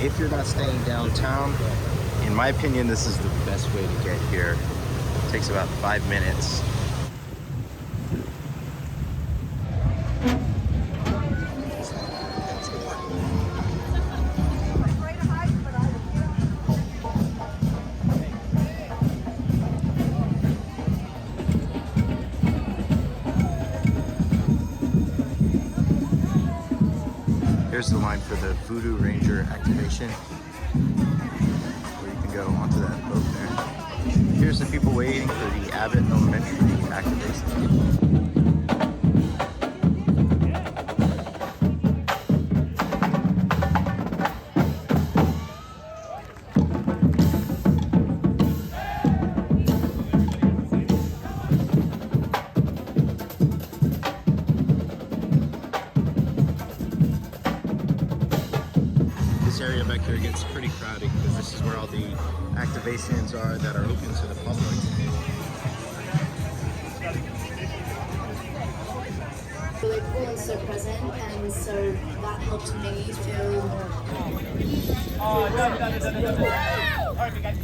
if you're not staying downtown, in my opinion, this is the best way to get here. It takes about 5 minutes. Here's the line for the Voodoo Ranger activation, where you can go onto that boat there. Here's the people waiting for the Abbott Elementary activation. Area back here gets pretty crowded because this is where all the activations are that are open to the public. Really cool and so present, and so that helped me feel. Oh, no. All right, guys.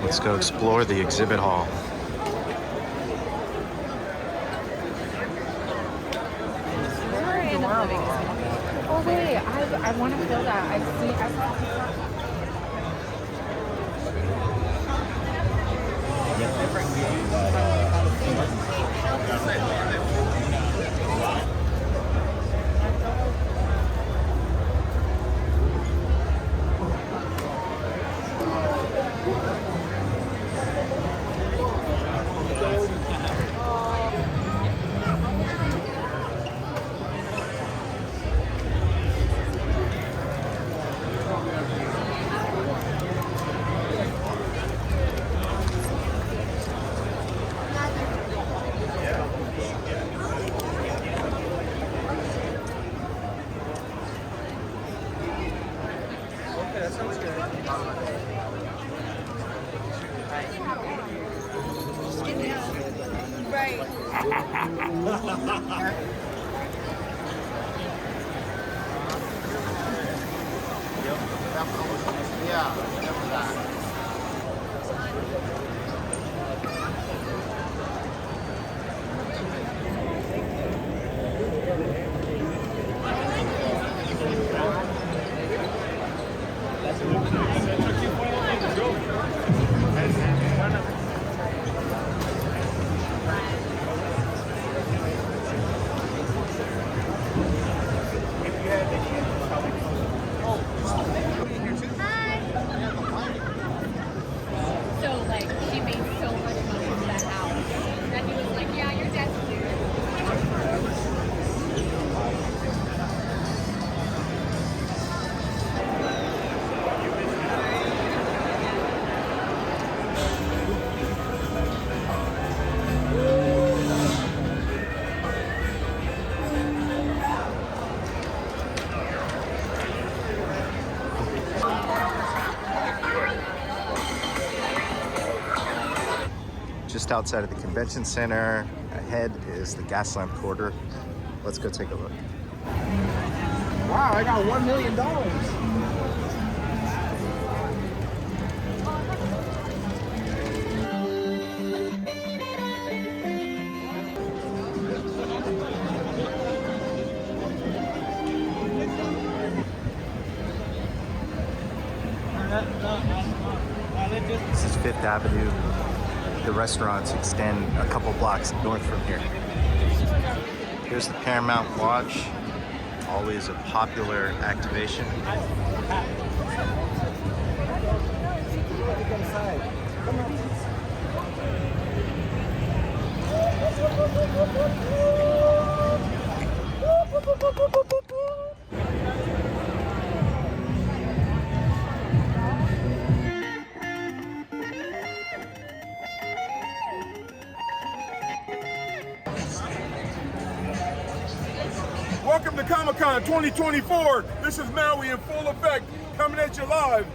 Let's go explore the exhibit hall. Oh wait, I want to feel that. I saw. Just outside of the convention center, ahead is the gas lamp quarter. Let's go take a look. Wow, I got $1 million. This is Fifth Avenue. The restaurants extend a couple blocks north from here. Here's the Paramount Watch, always a popular activation. Welcome to Comic-Con 2024. This is Maui in full effect, coming at you live.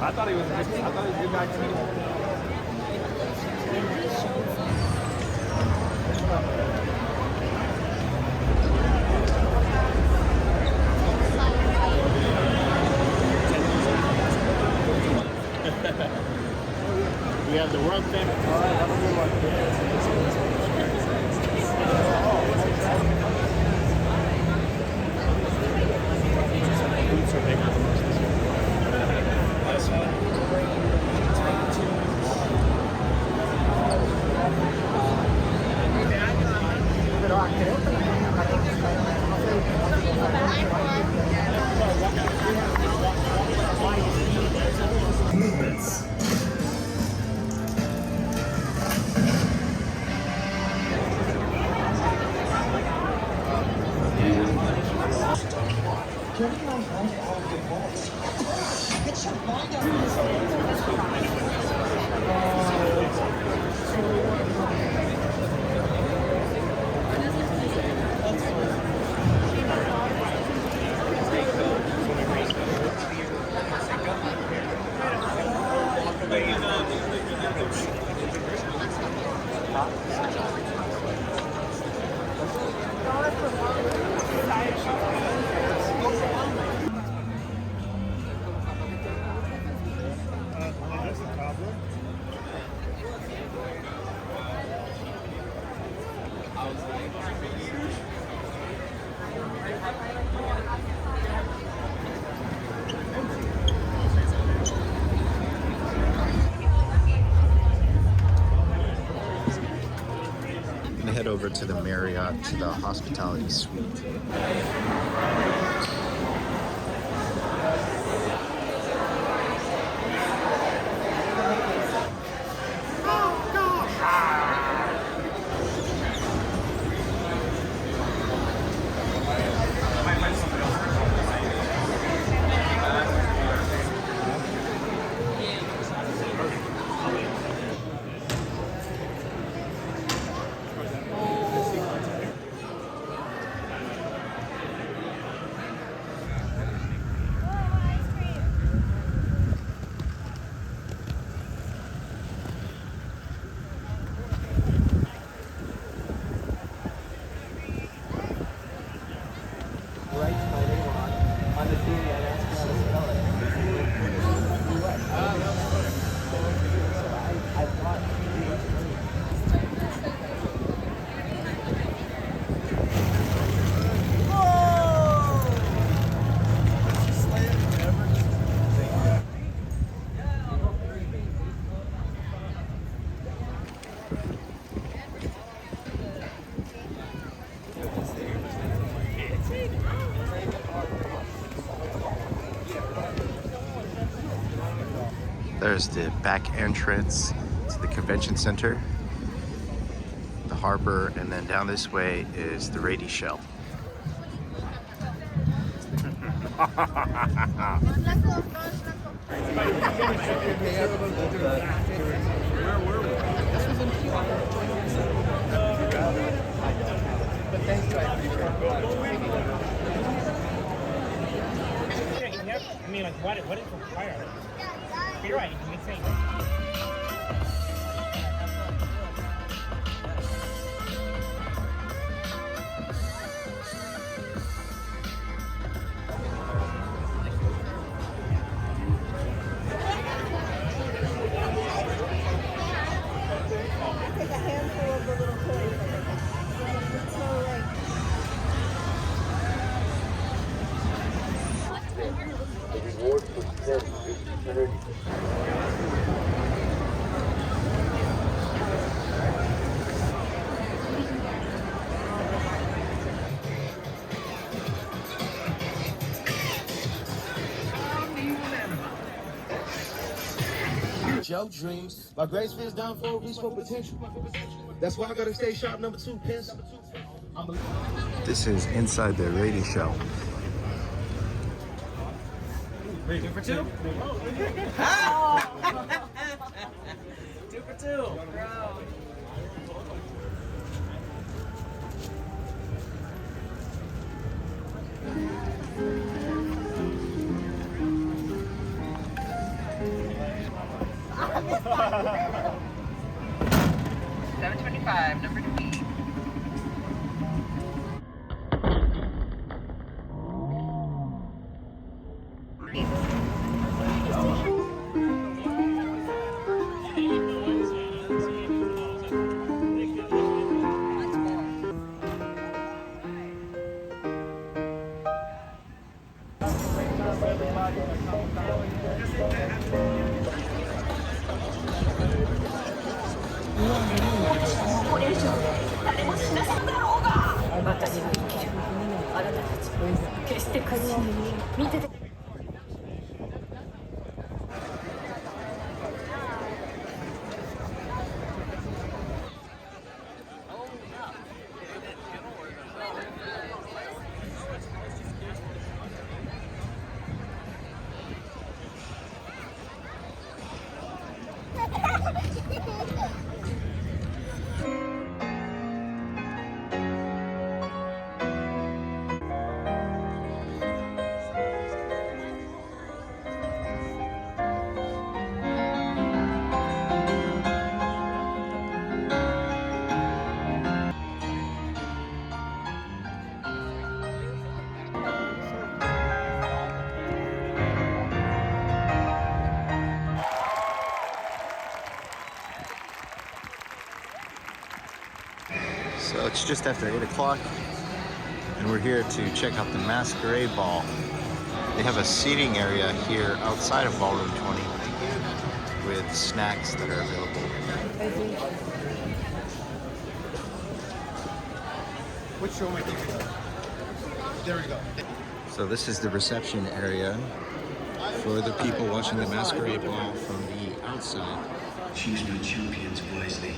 I thought he was a good guy too. We have the world famous. All right, have a good one. Boots are bigger. Movements. Gonna head over to the Marriott, to the hospitality suite. There's the back entrance to the convention center, the harbor, and then down this way is the radio shell. I mean, like, what is required? You're right, you can say. Take a handful of the little toys. So, like, The reward for success is eternity. Joe dreams. My grace feels down for a reach for potential. That's why I gotta stay sharp, number 2, pins. This is inside the radio shell. Ready, 2 for 2? 2 for 2. Bro. $7.25, number 3. So it's just after 8 o'clock, and we're here to check out the Masquerade Ball. They have a seating area here outside of Ballroom 20 with snacks that are available. Which show am I thinking of? There we go. So this is the reception area for the people watching the Masquerade Ball from the outside. Choose my champions wisely.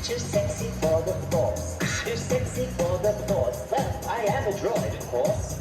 Too sexy for the force. Too sexy for the force. Well, I am a droid, of course.